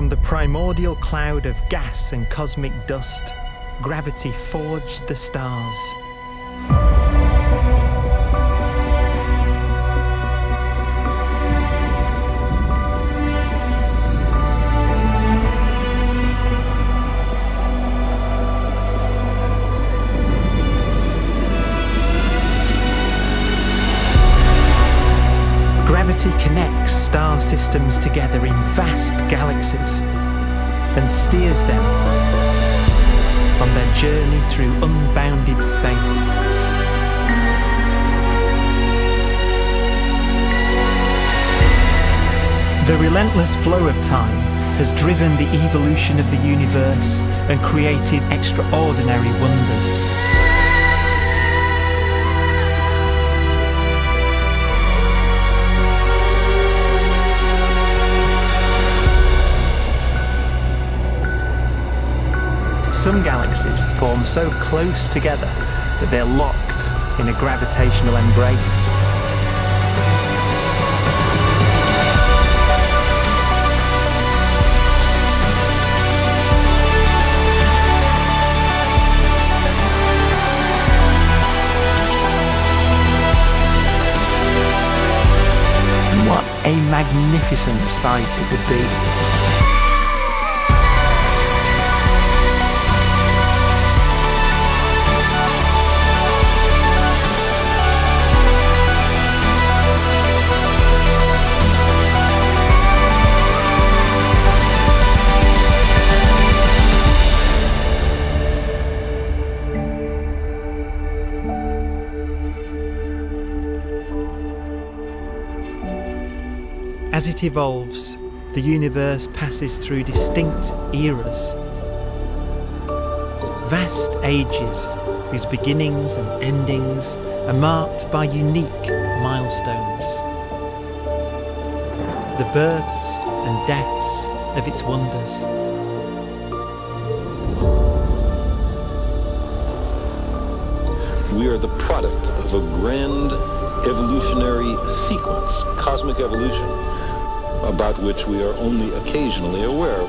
From the primordial cloud of gas and cosmic dust, gravity forged the stars. Gravity connects star systems together in vast galaxies and steers them on their journey through unbounded space. The relentless flow of time has driven the evolution of the universe and created extraordinary wonders. Some galaxies form so close together that they're locked in a gravitational embrace. What a magnificent sight it would be. As it evolves, the universe passes through distinct eras. Vast ages whose beginnings and endings are marked by unique milestones. The births and deaths of its wonders. We are the product of a grand evolutionary sequence, cosmic evolution, about which we are only occasionally aware.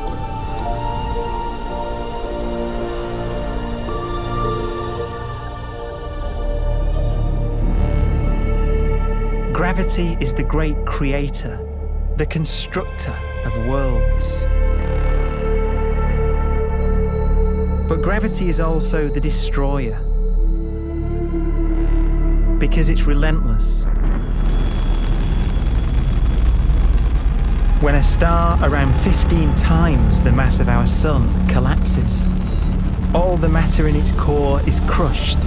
Gravity is the great creator, the constructor of worlds. But gravity is also the destroyer, because it's relentless. When a star around 15 times the mass of our Sun collapses, all the matter in its core is crushed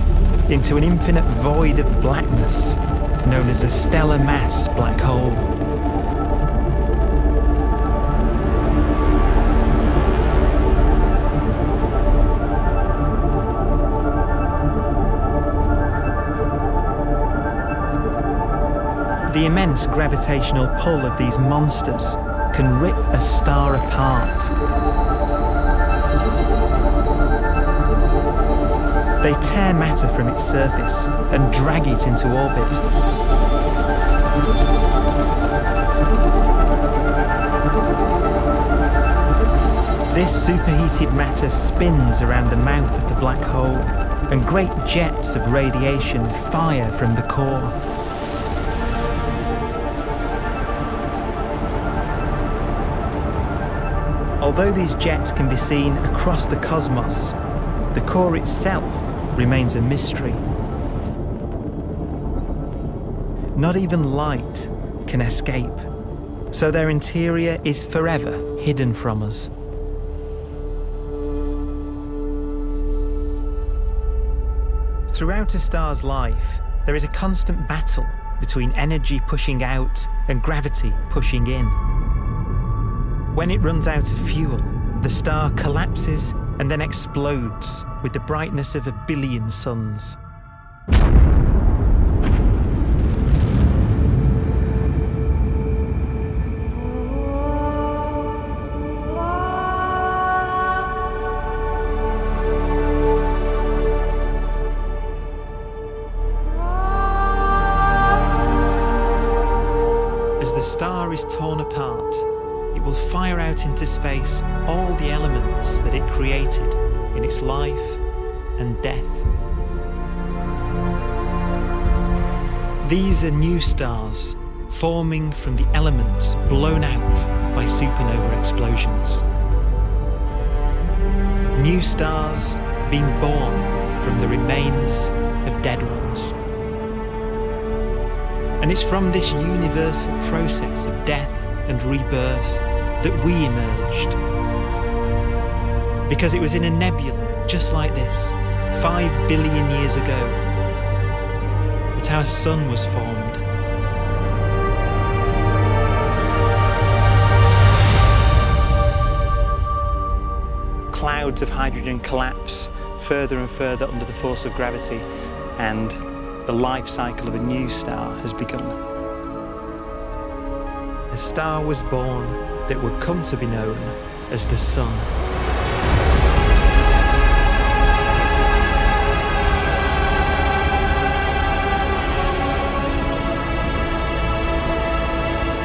into an infinite void of blackness known as a stellar mass black hole. The immense gravitational pull of these monsters can rip a star apart. They tear matter from its surface and drag it into orbit. This superheated matter spins around the mouth of the black hole, and great jets of radiation fire from the core. Although these jets can be seen across the cosmos, the core itself remains a mystery. Not even light can escape, so their interior is forever hidden from us. Throughout a star's life, there is a constant battle between energy pushing out and gravity pushing in. When it runs out of fuel, the star collapses and then explodes with the brightness of 1 billion suns. As the star is torn apart, it will will fire out into space all the elements that it created in its life and death. These are new stars forming from the elements blown out by supernova explosions. New stars being born from the remains of dead ones. And it's from this universal process of death and rebirth that we emerged. Because it was in a nebula just like this, 5 billion years ago, that our sun was formed. Clouds of hydrogen collapse further and further under the force of gravity, and the life cycle of a new star has begun. A star was born that would come to be known as the Sun.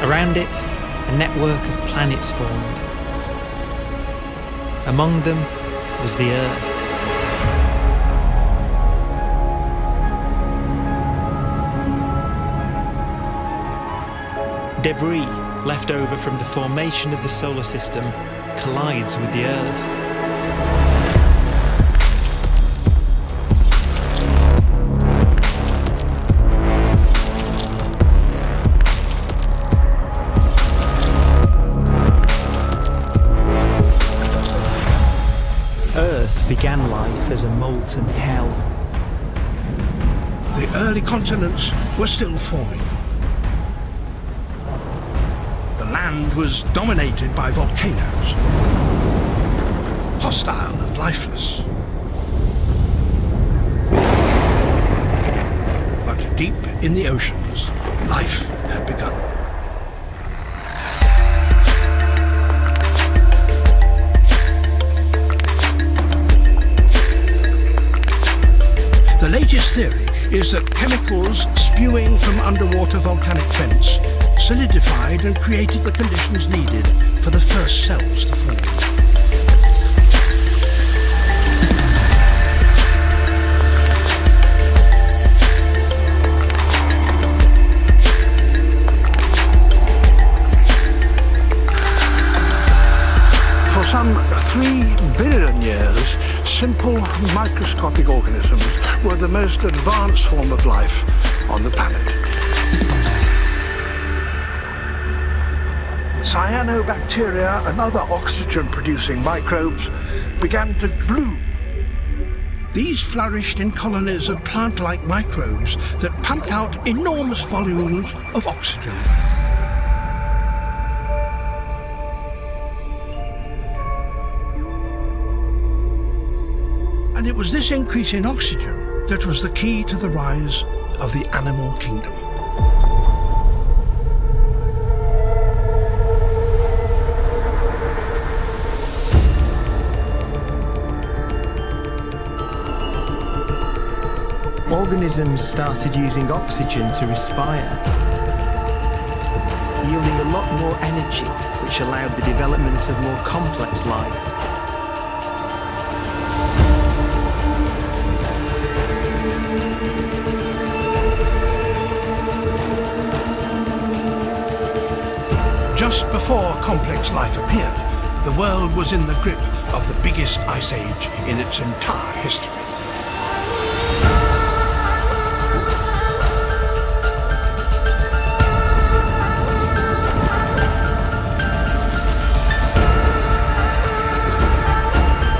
Around it, a network of planets formed. Among them was the Earth. Debris left over from the formation of the solar system collides with the Earth. Earth began life as a molten hell. The early continents were still forming. The land was dominated by volcanoes, hostile and lifeless. But deep in the oceans, life had begun. The latest theory is that chemicals spewing from underwater volcanic vents solidified and created the conditions needed for the first cells to form. For some 3 billion years, simple microscopic organisms were the most advanced form of life on the planet. Cyanobacteria and other oxygen-producing microbes began to bloom. These flourished in colonies of plant-like microbes that pumped out enormous volumes of oxygen. And it was this increase in oxygen that was the key to the rise of the animal kingdom. Organisms started using oxygen to respire, yielding a lot more energy, which allowed the development of more complex life. Just before complex life appeared, the world was in the grip of the biggest ice age in its entire history.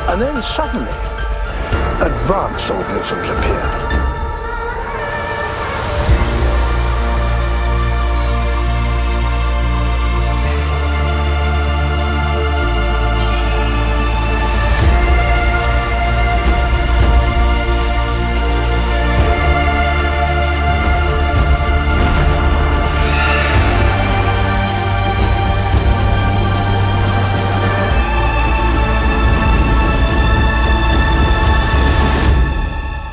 And then suddenly, advanced organisms appeared.